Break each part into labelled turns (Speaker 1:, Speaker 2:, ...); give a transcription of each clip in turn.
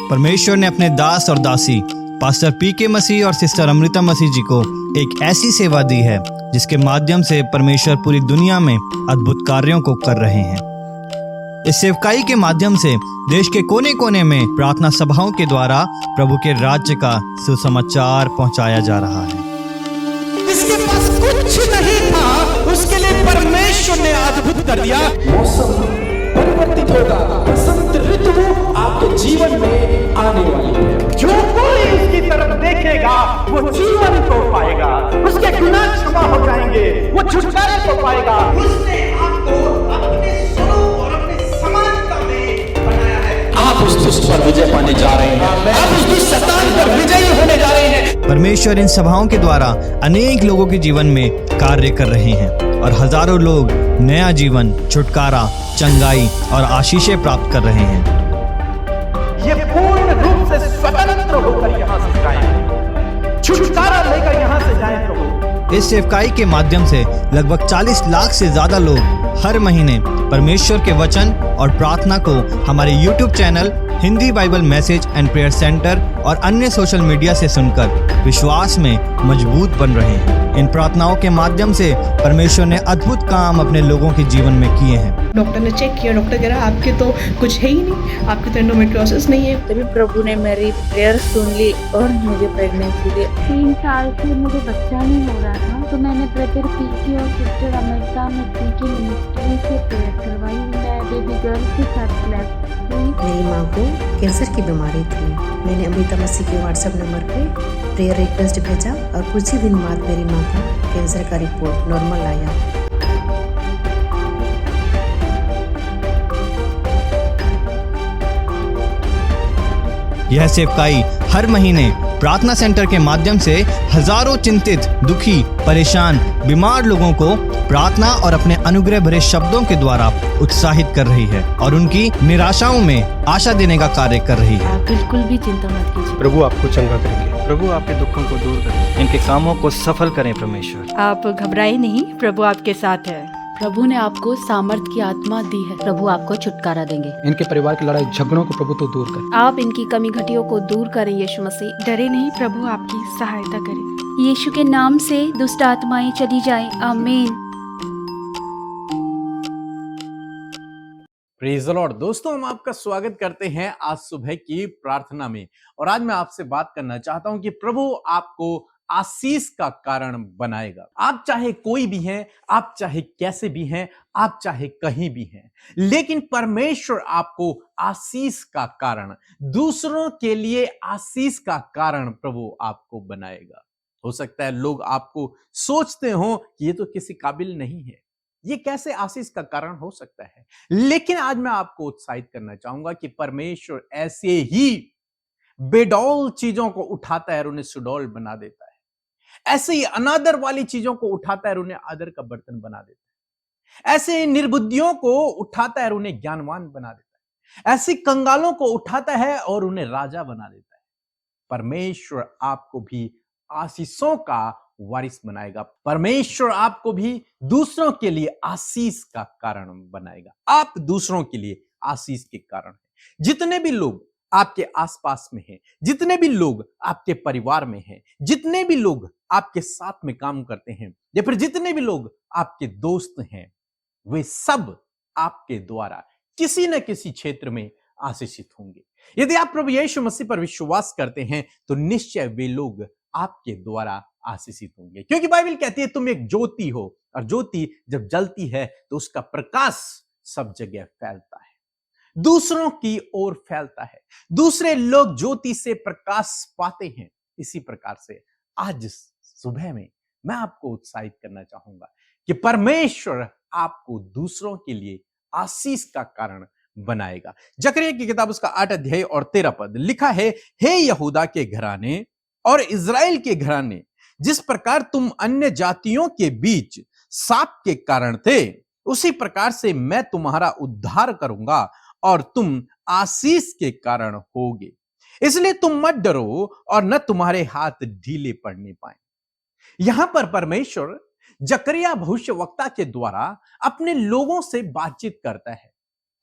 Speaker 1: परमेश्वर ने अपने दास और दासी पास्टर पी.के. मसीह और सिस्टर अमृता मसीह जी को एक ऐसी सेवा दी है जिसके माध्यम से परमेश्वर पूरी दुनिया में अद्भुत कार्यों को कर रहे हैं। इस सेवकाई के माध्यम से देश के कोने कोने में प्रार्थना सभाओं के द्वारा प्रभु के राज्य का सुसमाचार पहुंचाया जा रहा है।
Speaker 2: इसके पास कुछ नहीं था, उसके लिए परमेश्वर ने अद्भुत कर दिया। मौसम परिवर्तित होगा, बसंत ऋतु आपके जीवन में आने वाली है। जो कोई उसकी तरफ देखेगा वो जीवन को पाएगा, उसके गुनाह क्षमा हो जाएंगे, वो छुटकारे को पाएगा। उसने आपको अपने स्वरूप और अपने समानता में बनाया है। आप उस दुष्ट पर विजय पाने जा रहे हैं, आप उस दुष्ट शैतान पर विजयी होने जा रहे हैं।
Speaker 1: परमेश्वर इन सभाओं के द्वारा अनेक लोगों के जीवन में कार्य कर रहे हैं और हजारों लोग नया जीवन, छुटकारा, चंगाई और आशीषें प्राप्त कर रहे हैं।
Speaker 2: ये पूर्ण रूप से स्वतंत्र होकर यहाँ से जाएं, छुटकारा लेकर यहाँ से जाएं प्रभु।
Speaker 1: इस सेवकाई के माध्यम से लगभग 40 लाख से ज्यादा लोग हर महीने परमेश्वर के वचन और प्रार्थना को हमारे YouTube channel Hindi Bible message and prayer centre और अन्य सोशल मीडिया से सुनकर विश्वास में मजबूत बन रहे हैं। इन प्रार्थनाओं के माध्यम से परमेश्वर ने अद्भुत काम अपने लोगों के जीवन में किए हैं।
Speaker 3: डॉक्टर ने चेक किया, डॉक्टर कह रहा आपके तो कुछ है ही नहीं, आपके तो एंडोमेट्रियोसिस नहीं है।
Speaker 4: तभी प्रभु ने मेरी प्रेयर सुन ली और मुझे प्रेगनेंसी दी।
Speaker 5: 3 साल से मुझे बच्चा नहीं हो रहा था, तो मैंने ब्रदर पी.के. और सिस्टर अमृता मसीह की मिनिस्ट्री से प्रेयर करवाई। मैं बेबी गर्ल के साथ ब्लेस्ड हुई।
Speaker 6: मेरी माँ को कैंसर की बीमारी थी। मैंने अमृता मसीह के व्हाट्सएप नंबर पे प्रेयर रिक्वेस्ट भेजा और कुछ ही दिन बाद मेरी माँ का कैंसर का रिपोर्ट नॉर्मल आया।
Speaker 1: यह सेवकाई हर महीने प्रार्थना सेंटर के माध्यम से हजारों चिंतित, दुखी, परेशान, बीमार लोगों को प्रार्थना और अपने अनुग्रह भरे शब्दों के द्वारा उत्साहित कर रही है और उनकी निराशाओं में आशा देने का कार्य कर रही है।
Speaker 4: आप बिल्कुल भी चिंता मत कीजिए,
Speaker 7: प्रभु आपको चंगा करेंगे।
Speaker 1: प्रभु आपके दुखों को दूर करें, इनके कामों को सफल करें। परमेश्वर
Speaker 8: आप घबराए नहीं, प्रभु आपके साथ है।
Speaker 4: प्रभु ने आपको सामर्थ की आत्मा दी है। प्रभु आपको छुटकारा देंगे।
Speaker 7: इनके परिवार की लड़ाई झगड़ों को प्रभु तो दूर कर।
Speaker 4: आप इनकी कमी घटियों को दूर करें यीशु मसीह।
Speaker 8: डरे नहीं, प्रभु आपकी सहायता करें।
Speaker 5: यीशु के नाम से दुष्ट आत्माएं चली जाएं। आमीन।
Speaker 9: Praise the Lord. दोस्तों, हम आपका स्वागत करते हैं आज सुबह की प्रार्थना में। और आज मैं आपसे बात करना चाहता हूं कि प्रभु आपको आशीष का कारण बनाएगा। आप चाहे कोई भी हैं, आप चाहे कैसे भी हैं, आप चाहे कहीं भी हैं, लेकिन परमेश्वर आपको आशीष का कारण, दूसरों के लिए आशीष का कारण प्रभु आपको बनाएगा। हो सकता है लोग आपको सोचते हो कि ये तो किसी काबिल नहीं है, ये कैसे आशीष का कारण हो सकता है, लेकिन आज मैं आपको उत्साहित करना चाहूंगा कि परमेश्वर ऐसे ही बेडौल चीजों को उठाता है और उन्हें सुडौल बना देता है। ऐसे ही अनादर वाली चीजों को उठाता है और उन्हें आदर का बर्तन बना देता है। ऐसे ही निर्बुद्धियों को उठाता है और उन्हें ज्ञानवान बना देता है। ऐसे कंगालों को उठाता है और उन्हें राजा बना देता है। परमेश्वर आपको भी आशीषों का वारिस बनाएगा। परमेश्वर आपको भी दूसरों के लिए आशीष का कारण बनाएगा। आप दूसरों के लिए आशीष के कारण हैं। जितने भी लोग आपके आसपास में हैं, जितने भी लोग आपके परिवार में हैं, जितने भी लोग आपके साथ में काम करते हैं, या फिर जितने भी लोग आपके दोस्त हैं, वे सब आपके द्वारा किसी न किसी क्षेत्र में आशीषित होंगे। यदि आप प्रभु यीशु मसीह पर विश्वास करते हैं तो निश्चय वे लोग आपके द्वारा आशीषित होंगे, क्योंकि बाइबल कहती है तुम एक ज्योति हो और ज्योति जब जलती है तो उसका प्रकाश सब जगह फैलता है, दूसरों की ओर फैलता है, दूसरे लोग ज्योति से प्रकाश पाते हैं। इसी प्रकार से आज सुबह में मैं आपको उत्साहित करना चाहूंगा कि परमेश्वर आपको दूसरों के लिए आशीष का कारण बनाएगा। जकरिया की किताब उसका 8 अध्याय और 13 पद लिखा है, हे यहूदा के घराने और इज़राइल के घराने, जिस प्रकार तुम अन्य जातियों के बीच साप के कारण थे, उसी प्रकार से मैं तुम्हारा उद्धार करूंगा और तुम आशीष के कारण होगे। इसलिए तुम मत डरो और न तुम्हारे हाथ ढीले पड़ने पाए। यहां पर परमेश्वर जकरिया भविष्यवक्ता के द्वारा अपने लोगों से बातचीत करता है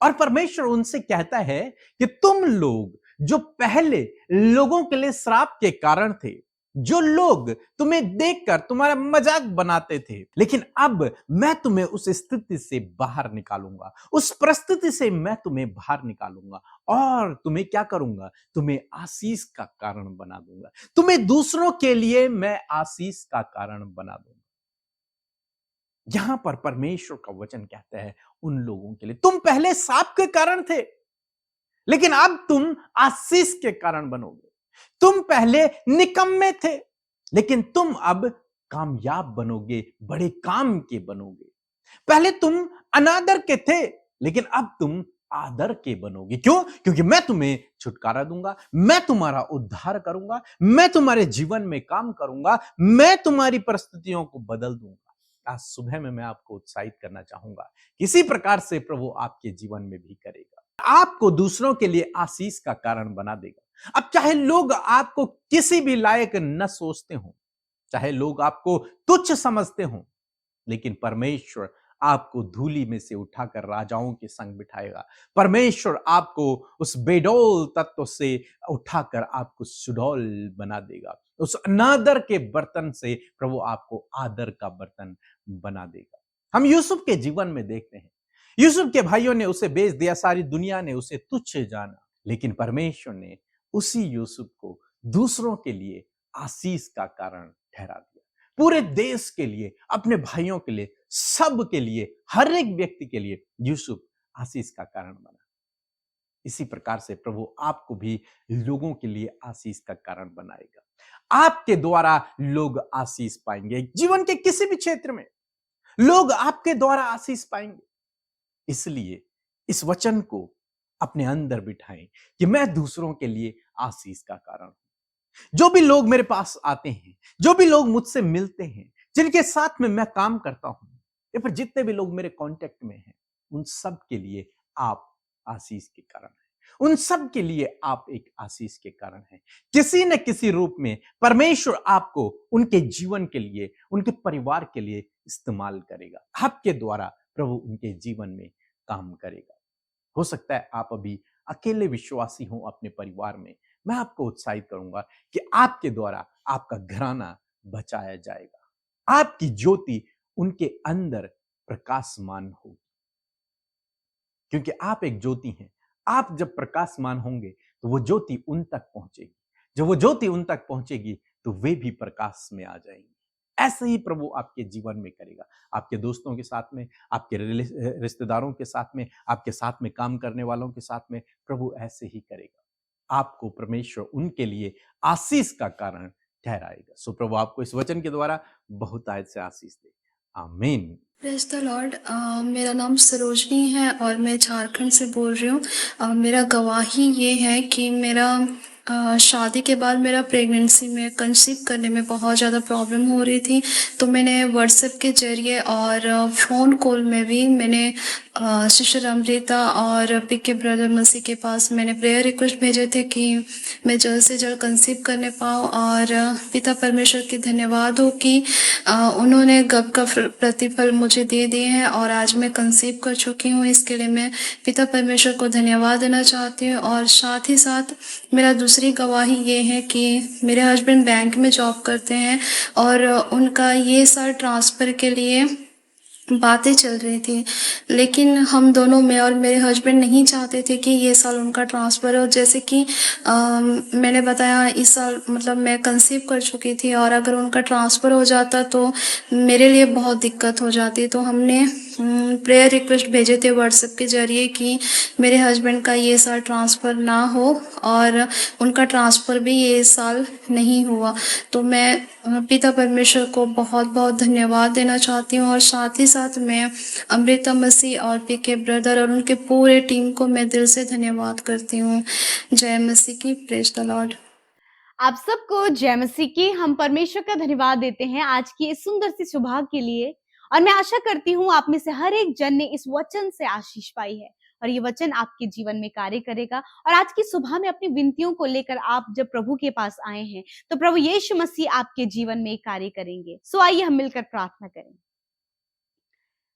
Speaker 9: और परमेश्वर उनसे कहता है कि तुम लोग जो पहले लोगों के लिए श्राप के कारण थे, जो लोग तुम्हें देखकर तुम्हारा मजाक बनाते थे, लेकिन अब मैं तुम्हें उस स्थिति से बाहर निकालूंगा, उस परिस्थिति से मैं तुम्हें बाहर निकालूंगा और तुम्हें क्या करूंगा, तुम्हें आशीष का कारण बना दूंगा, तुम्हें दूसरों के लिए मैं आशीष का कारण बना दूंगा। यहां पर परमेश्वर का वचन कहता है उन लोगों के लिए, तुम पहले श्राप के कारण थे, लेकिन अब तुम आशीष के कारण बनोगे। तुम पहले निकम्मे थे, लेकिन तुम अब कामयाब बनोगे, बड़े काम के बनोगे। पहले तुम अनादर के थे, लेकिन अब तुम आदर के बनोगे। क्यों? क्योंकि मैं तुम्हें छुटकारा दूंगा, मैं तुम्हारा उद्धार करूंगा, मैं तुम्हारे जीवन में काम करूंगा, मैं तुम्हारी परिस्थितियों को बदल दूंगा। आज सुबह में मैं आपको उत्साहित करना चाहूंगा, किसी प्रकार से प्रभु आपके जीवन में भी करेगा, आपको दूसरों के लिए आशीष का कारण बना देगा। अब चाहे लोग आपको किसी भी लायक न सोचते हो, चाहे लोग आपको तुच्छ समझते हो, लेकिन परमेश्वर आपको धूली में से उठाकर राजाओं के संग बिठाएगा। परमेश्वर आपको उस बेडौल तत्व से उठाकर आपको सुडौल बना देगा। उस अनादर के बर्तन से प्रभु आपको आदर का बर्तन बना देगा। हम यूसुफ के जीवन में देखते हैं, यूसुफ के भाइयों ने उसे बेच दिया, सारी दुनिया ने उसे तुच्छ जाना, लेकिन परमेश्वर ने उसी यूसुफ को दूसरों के लिए आशीष का कारण ठहरा दिया। पूरे देश के लिए, अपने भाइयों के लिए, सब के लिए, हर एक व्यक्ति के लिए यूसुफ आशीष का कारण बना। इसी प्रकार से प्रभु आपको भी लोगों के लिए आशीष का कारण बनाएगा। आपके द्वारा लोग आशीष पाएंगे। जीवन के किसी भी क्षेत्र में लोग आपके द्वारा आशीष पाएंगे। इसलिए इस वचन को अपने अंदर बिठाएं कि मैं दूसरों के लिए आशीष का कारण हूं। जो भी लोग मेरे पास आते हैं, जो भी लोग मुझसे मिलते हैं, जिनके साथ में मैं काम करता हूं, या फिर जितने भी लोग मेरे कांटेक्ट में हैं, उन सब के लिए आप आशीष के कारण हैं। उन सब के लिए आप एक आशीष के कारण हैं। किसी न किसी रूप में परमेश्वर आपको उनके जीवन के लिए, उनके परिवार के लिए इस्तेमाल करेगा। आपके द्वारा प्रभु उनके जीवन में काम करेगा। हो सकता है आप अभी अकेले विश्वासी हो अपने परिवार में, मैं आपको उत्साहित करूंगा कि आपके द्वारा आपका घराना बचाया जाएगा। आपकी ज्योति उनके अंदर प्रकाशमान होगी, क्योंकि आप एक ज्योति हैं। आप जब प्रकाशमान होंगे तो वो ज्योति उन तक पहुंचेगी। जब वो ज्योति उन तक पहुंचेगी तो वे भी प्रकाश में आ जाएंगे। ऐसे ही प्रभु आपके जीवन में करेगा। आपके दोस्तों के साथ में, आपके रिश्तेदारों के साथ में, आपके साथ में काम करने वालों के साथ में प्रभु ऐसे ही करेगा। आपको परमेश्वर उनके लिए आशीष का कारण ठहराएगा। सो प्रभु आपको इस वचन के द्वारा बहुतायत से आशीष दे। आमीन।
Speaker 3: Praise the Lord. मेरा नाम सरोजनी है और मैं झारखंड से बोल रही हूँ। मेरा गवाही ये है कि मेरा शादी के बाद मेरा प्रेगनेंसी में कंसीव करने में बहुत ज़्यादा प्रॉब्लम हो रही थी। तो मैंने व्हाट्सएप के ज़रिए और फ़ोन कॉल में भी मैंने सिस्टर अमृता और पीके ब्रदर मसीह के पास मैंने प्रेयर रिक्वेस्ट भेजे थे कि मैं जल्द से जल्द कंसीव करने पाऊँ। और पिता परमेश्वर की धन्यवाद हो कि उन्होंने गब का प्रतिफल मुझे दे दिए हैं और आज मैं कंसीव कर चुकी हूँ। इसके लिए मैं पिता परमेश्वर को धन्यवाद देना चाहती हूँ। और साथ ही साथ मेरा दूसरी गवाही ये है कि मेरे हस्बैंड बैंक में जॉब करते हैं और उनका ये साल ट्रांसफ़र के लिए बातें चल रही थी, लेकिन हम दोनों, मैं और मेरे हस्बैंड, नहीं चाहते थे कि ये साल उनका ट्रांसफ़र हो। जैसे कि मैंने बताया इस साल मतलब मैं कंसीव कर चुकी थी और अगर उनका ट्रांसफ़र हो जाता तो मेरे लिए बहुत दिक्कत हो जाती। तो हमने प्रेयर रिक्वेस्ट भेजे थे व्हाट्सएप के ज़रिए कि मेरे हस्बैंड का ये साल ट्रांसफ़र ना हो और उनका ट्रांसफ़र भी ये साल नहीं हुआ। तो मैं पिता परमेश्वर को बहुत बहुत धन्यवाद देना चाहती हूँ और साथ ही साथ मैं अमृता मसीह और पीके ब्रदर और उनके पूरे टीम को मैं दिल से धन्यवाद करती हूँ। जय मसीह की। Praise the Lord.
Speaker 10: आप सबको जय मसीह की। हम परमेश्वर का धन्यवाद देते हैं आज की इस सुंदर सी सुबह के लिए और मैं आशा करती हूँ आप में से हर एक जन ने इस वचन से आशीष पाई है और ये वचन आपके जीवन में कार्य करेगा। और आज की सुबह में अपनी विनतियों को लेकर आप जब प्रभु के पास आए हैं तो प्रभु यीशु मसीह आपके जीवन में कार्य करेंगे। सो आइए हम मिलकर प्रार्थना करें।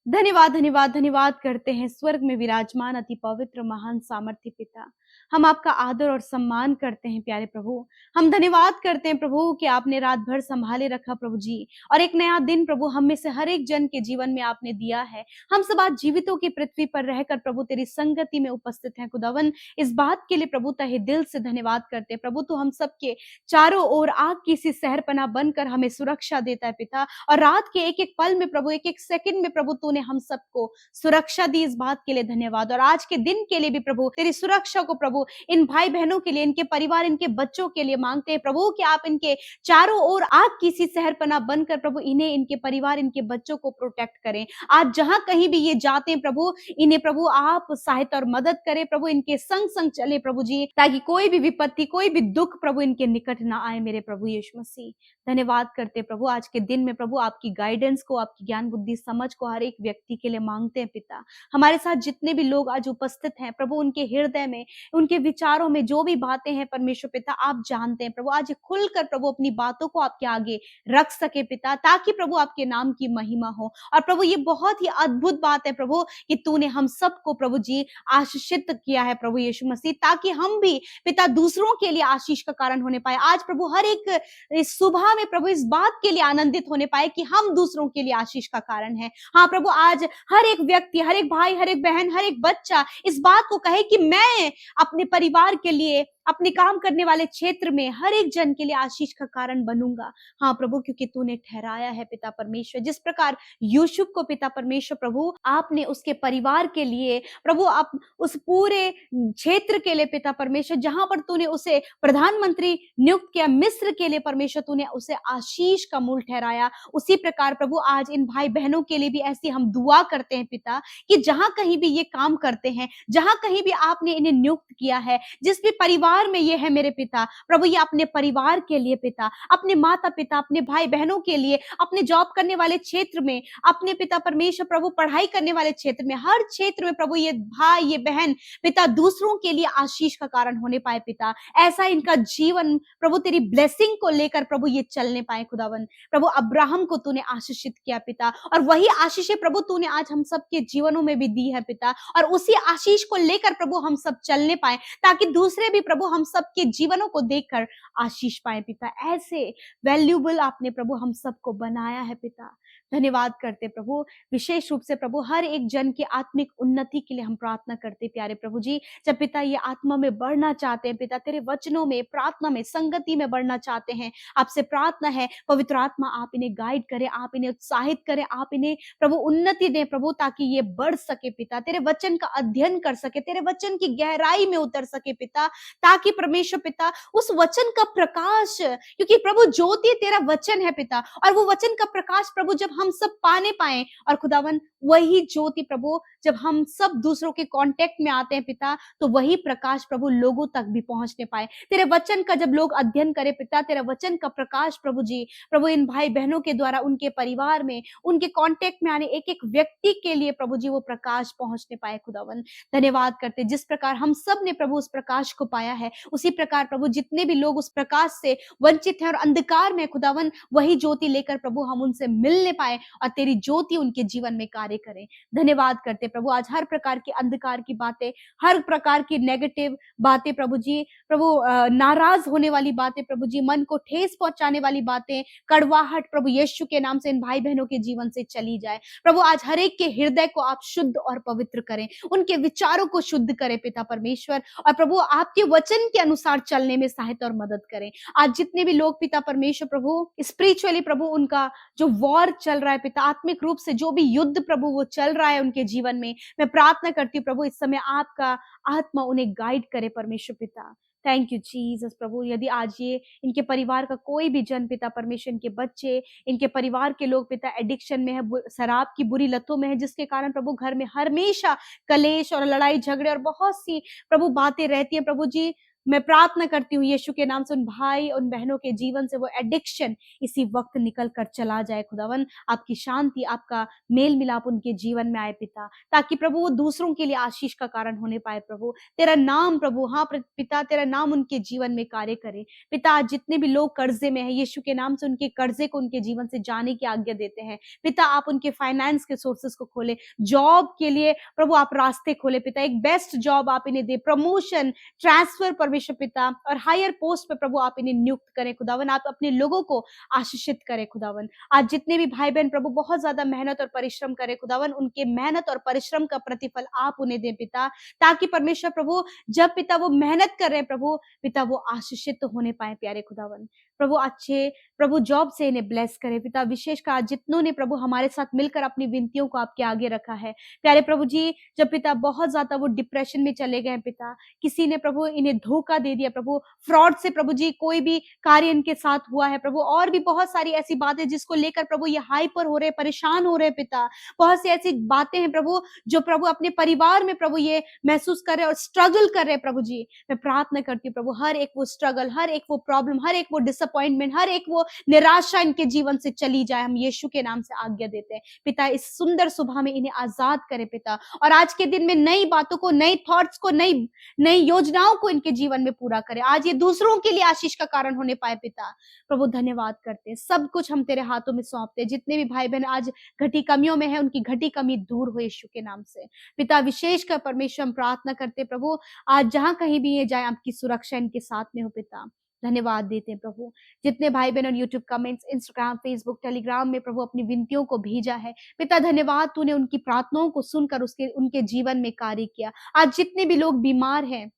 Speaker 10: धन्यवाद धन्यवाद धन्यवाद करते हैं स्वर्ग में विराजमान अति पवित्र महान सामर्थ्य पिता। हम आपका आदर और सम्मान करते हैं प्यारे प्रभु। हम धन्यवाद करते हैं प्रभु कि आपने रात भर संभाले रखा प्रभु जी, और एक नया दिन प्रभु हम में से हर एक जन के जीवन में आपने दिया है। हम सब आज जीवितों की पृथ्वी पर रहकर प्रभु तेरी संगति में उपस्थित हैं खुदावन। इस बात के लिए प्रभु तहे दिल से धन्यवाद करते हैं प्रभु। तू हम सबके चारों ओर आग की सी सहरपना बनकर हमें सुरक्षा देता है पिता, और रात के एक एक पल में प्रभु, एक एक सेकंड में प्रभु तूने हम सबको सुरक्षा दी। इस बात के लिए धन्यवाद। और आज के दिन के लिए भी प्रभु तेरी सुरक्षा को प्रभु इन भाई बहनों के लिए, इनके परिवार, इनके बच्चों के लिए मांगते हैं प्रभु कि आप इनके चारों ओर आग की सी सहरपना बनकर प्रभु इन्हें, इनके परिवार, इनके बच्चों को प्रोटेक्ट करें। आज जहां कहीं भी ये जाते हैं प्रभु, इन्हें प्रभु आप सहायता और मदद करें प्रभु, इनके संग संग चले प्रभु जी, ताकि कोई भी विपत्ति, कोई भी दुख प्रभु इनके निकट ना आए मेरे प्रभु यीशु मसीह। धन्यवाद करते प्रभु आज के दिन में प्रभु आपकी गाइडेंस को, आपकी ज्ञान बुद्धि समझ को हर एक व्यक्ति के लिए मांगते हैं पिता। हमारे साथ जितने भी लोग आज उपस्थित हैं प्रभु, उनके हृदय में, उनके विचारों में जो भी बातें हैं परमेश्वर पिता आप जानते हैं प्रभु। आज खुलकर प्रभु अपनी बातों को आपके आगे रख सके पिता, ताकि प्रभु आपके नाम की महिमा हो। और प्रभु ये बहुत ही अद्भुत बात है प्रभु कि तूने हम सबको प्रभु जी आशीषित किया है प्रभु यीशु मसीह, ताकि हम भी पिता दूसरों के लिए आशीष का कारण होने पाए। आज प्रभु हर एक इस सुबह में प्रभु इस बात के लिए आनंदित होने पाए कि हम दूसरों के लिए आशीष का कारण है। हाँ प्रभु, आज हर एक व्यक्ति, हर एक भाई, हर एक बहन, हर एक बच्चा इस बात को कहे कि मैं अपने परिवार के लिए, अपने काम करने वाले क्षेत्र में हर एक जन के लिए आशीष का कारण बनूंगा। हाँ प्रभु, क्योंकि तूने ठहराया है पिता परमेश्वर, जिस प्रकार यूसुफ को पिता परमेश्वर प्रभु आपने उसके परिवार के लिए प्रभु, आप उस पूरे क्षेत्र के लिए पिता परमेश्वर जहां पर तूने उसे प्रधानमंत्री नियुक्त किया, मिस्र के लिए परमेश्वर तूने उसे आशीष का मूल ठहराया। उसी प्रकार प्रभु आज इन भाई बहनों के लिए भी ऐसी हम दुआ करते हैं पिता, कि जहां कहीं भी ये काम करते हैं, जहां कहीं भी आपने इन्हें नियुक्त किया है, जिस भी परिवार में ये है मेरे पिता प्रभु, ये अपने परिवार के लिए पिता, अपने माता पिता, अपने भाई बहनों के लिए, अपने जॉब करने वाले क्षेत्र में, अपने पिता परमेश्वर प्रभु पढ़ाई करने वाले क्षेत्र में, हर क्षेत्र में प्रभु ये भाई, ये बहन पिता दूसरों के लिए आशीष का कारण होने पाए पिता। ऐसा इनका जीवन प्रभु तेरी ब्लेसिंग को लेकर प्रभु ये चलने पाए खुदावन। प्रभु अब्राहम को तूने आशीषित किया पिता, और वही आशीषें प्रभु तूने आज हम सबके जीवनों में भी दी है पिता, और उसी आशीष को लेकर प्रभु हम सब चलने पाए, ताकि दूसरे भी प्रभु हम सबके जीवनों को देखकर आशीष पाए पिता। ऐसे वैल्यूबल आपने प्रभु हम सबको बनाया है पिता। धन्यवाद करते प्रभु, विशेष रूप से प्रभु हर एक जन की आत्मिक उन्नति के लिए हम प्रार्थना करते प्यारे प्रभु जी। जब पिता ये आत्मा में बढ़ना चाहते हैं पिता, तेरे वचनों में, प्रार्थना में, संगति में बढ़ना चाहते हैं, आपसे प्रार्थना है पवित्र आत्मा आप इन्हें गाइड करें, आप इन्हें उत्साहित करें, आप इन्हें प्रभु उन्नति दें प्रभु, ताकि ये बढ़ सके पिता, तेरे वचन का अध्ययन कर सके, तेरे वचन की गहराई में उतर सके पिता, ताकि परमेश्वर पिता उस वचन का प्रकाश, क्योंकि प्रभु ज्योति तेरा वचन है पिता, और वो वचन का प्रकाश प्रभु जब हम सब पाने पाए, और खुदावन वही ज्योति प्रभु जब हम सब दूसरों के कांटेक्ट में आते हैं पिता, तो वही प्रकाश प्रभु लोगों तक भी पहुंचने पाए। तेरे वचन का जब लोग अध्ययन करें पिता, तेरे वचन का प्रकाश प्रभु जी प्रभु इन भाई बहनों के द्वारा उनके परिवार में, उनके कांटेक्ट में आने एक एक व्यक्ति के लिए प्रभु जी वो प्रकाश पहुंचने पाए खुदावन। धन्यवाद करते, जिस प्रकार हम सब ने प्रभु उस प्रकाश को पाया है, उसी प्रकार प्रभु जितने भी लोग उस प्रकाश से वंचित हैं और अंधकार में खुदावन, वही ज्योति लेकर प्रभु हम उनसे मिलने पाए और तेरी ज्योति उनके जीवन में कार्य करे। धन्यवाद करते प्रभु, आज हर प्रकार की अंधकार की बातें, हर प्रकार की नेगेटिव बातें प्रभु जी, प्रभु नाराज होने वाली बातें प्रभु जी, मन को ठेस पहुंचाने वाली बातें, कड़वाहट प्रभु यीशु के नाम से इन भाई बहनों के जीवन से चली जाए प्रभु। आज हर एक के हृदय को आप शुद्ध और पवित्र करें, उनके विचारों को शुद्ध करें पिता परमेश्वर, और प्रभु आपके वचन के अनुसार चलने में सहायता और मदद करें। आज जितने भी लोग पिता परमेश्वर प्रभु स्पिरिचुअली प्रभु उनका जो वॉर चल रहा है पिता, आत्मिक रूप से जो भी युद्ध प्रभु वो चल रहा है उनके जीवन में, मैं प्रार्थना करती हूँ प्रभु इस समय आपका आत्मा उन्हें गाइड करे परमेश्वर पिता। थैंक यू जीसस प्रभु। यदि आज ये इनके परिवार का कोई भी जन पिता परमेश्वर, इनके बच्चे, इनके परिवार के लोग पिता एडिक्शन में है, शराब की बुरी लतों में है, जिसके कारण प्रभु घर में हमेशा कलेश और लड़ाई झगड़े और बहुत सी प्रभु बातें रहती हैं प्रभु जी, मैं प्रार्थना करती हूँ यीशु के नाम से उन भाई उन बहनों के जीवन से वो एडिक्शन इसी वक्त निकल कर चला जाए खुदावन। आपकी शांति, आपका मेल मिलाप उनके जीवन में आए पिता, ताकि प्रभु वो दूसरों के लिए आशीष का कारण होने पाए प्रभु। तेरा नाम प्रभु, हाँ पिता, तेरा नाम उनके जीवन में कार्य करे पिता। आज जितने भी लोग कर्जे में हैं, यीशु के नाम से उनके कर्जे को उनके जीवन से जाने की आज्ञा देते हैं पिता। आप उनके फाइनेंस के सोर्सेस को खोले, जॉब के लिए प्रभु आप रास्ते खोले पिता। एक बेस्ट जॉब आप इन्हें दे, प्रमोशन, ट्रांसफर परमेश्वर पिता, और हायर पोस्ट पे प्रभु आप इन्हें नियुक्त करें खुदावन। आप अपने लोगों को आशीषित करें खुदावन। आज जितने भी भाई बहन प्रभु बहुत ज्यादा मेहनत और परिश्रम करें खुदावन, उनके मेहनत और परिश्रम का प्रतिफल आप उन्हें दें पिता, ताकि परमेश्वर प्रभु जब पिता वो मेहनत कर रहे हैं प्रभु पिता, वो आशीषित तो होने पाए प्यारे खुदावन। प्रभु अच्छे प्रभु जॉब से इन्हें ब्लेस करें पिता। विशेषकर आज जितनों ने प्रभु हमारे साथ मिलकर अपनी विनतियों को आपके आगे रखा है प्यारे प्रभु जी, जब पिता बहुत ज्यादा वो डिप्रेशन में चले गए पिता, किसी ने प्रभु इन्हें धोखा दे दिया प्रभु, फ्रॉड से प्रभु जी कोई भी कार्य इनके साथ हुआ है प्रभु, और भी बहुत सारी ऐसी बातें जिसको लेकर प्रभु ये हाइपर हो रहे, परेशान हो रहे पिता। बहुत सी ऐसी बातें हैं प्रभु जो प्रभु अपने परिवार में प्रभु ये महसूस कर रहे और स्ट्रगल कर रहे प्रभु जी। मैं प्रार्थना करती हूँ प्रभु, हर एक वो स्ट्रगल, हर एक वो प्रॉब्लम, हर एक वो डिसअपॉइंटमेंट, हर एक वो निराशा इनके जीवन से चली जाए। हम यीशु के नाम से आज्ञा देते हैं पिता। इस सुंदर सुबह में इन्हें आजाद करे पिता, और आज के दिन में नई बातों को, नई थॉट्स को, नई योजनाओं को इनके जीवन में पूरा करे। आज ये दूसरों के लिए आशीष का कारण होने पाए पिता। प्रभु धन्यवाद करते हैं, सब कुछ हम तेरे हाथों में सौंपते हैं। जितने भी भाई बहन आज घटी कमियों में है, उनकी घटी कमी दूर हो यीशु के नाम से पिता। विशेषकर परमेश्वर हम प्रार्थना करते हैं प्रभु, आज जहां कहीं भी ये जाए आपकी सुरक्षा इनके साथ में हो पिता। धन्यवाद देते हैं प्रभु। जितने भाई बहन और YouTube comments, Instagram, Facebook, Telegram में प्रभु अपनी विनतियों को भेजा है पिता, धन्यवाद, तूने उनकी प्रार्थनाओं को सुनकर उनके जीवन में कार्य किया। आज जितने भी लोग बीमार हैं,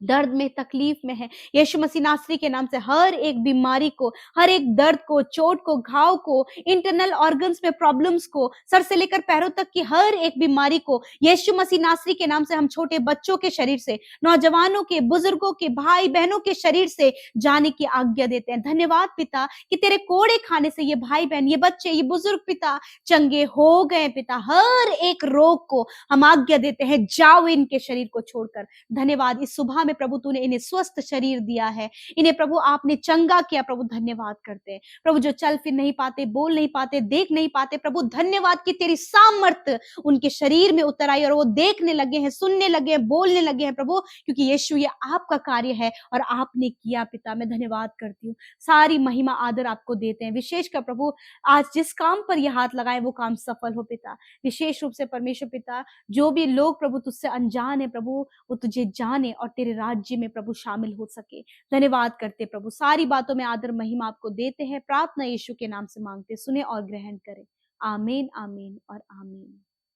Speaker 10: दर्द में, तकलीफ में है, यीशु मसीह नासरी के नाम से हर एक बीमारी को, हर एक दर्द को, चोट को, घाव को, इंटरनल ऑर्गन्स में प्रॉब्लम्स को, सर से लेकर पैरों तक की हर एक बीमारी को यीशु मसीह नासरी के नाम से हम छोटे बच्चों के शरीर से, नौजवानों के, बुजुर्गों के, भाई बहनों के शरीर से जाने की आज्ञा देते हैं। धन्यवाद पिता कि तेरे कोड़े खाने से ये भाई बहन, ये बच्चे, ये बुजुर्ग पिता चंगे हो गए पिता। हर एक रोग को हम आज्ञा देते हैं, जाओ इनके शरीर को छोड़कर। धन्यवाद, इस सुबह प्रभु तूने इन्हें स्वस्थ शरीर दिया है, इन्हें प्रभु आपने चंगा किया प्रभु। धन्यवाद करते हैं प्रभु, जो चल फिर नहीं पाते, बोल नहीं पाते, देख नहीं पाते प्रभु, धन्यवाद कि तेरी सामर्थ उनके शरीर में उतर आई और वो देखने लगे हैं, सुनने लगे हैं, बोलने लगे हैं प्रभु, क्योंकि यीशु ये आपका कार्य है और आपने किया पिता। मैं धन्यवाद करती हूँ, सारी महिमा आदर आपको देते हैं। विशेषकर प्रभु आज जिस काम पर यह हाथ लगाए वो काम सफल हो पिता। विशेष रूप से परमेश्वर पिता, जो भी लोग प्रभु तुझसे अनजान है प्रभु, वो तुझे जाने और तेरे राज्य में प्रभु शामिल हो सके। धन्यवाद करते प्रभु, सारी बातों में आदर महिमा आपको देते हैं। प्रार्थना यीशु के नाम से मांगते, सुने और ग्रहण करें। आमीन, आमीन और आमीन।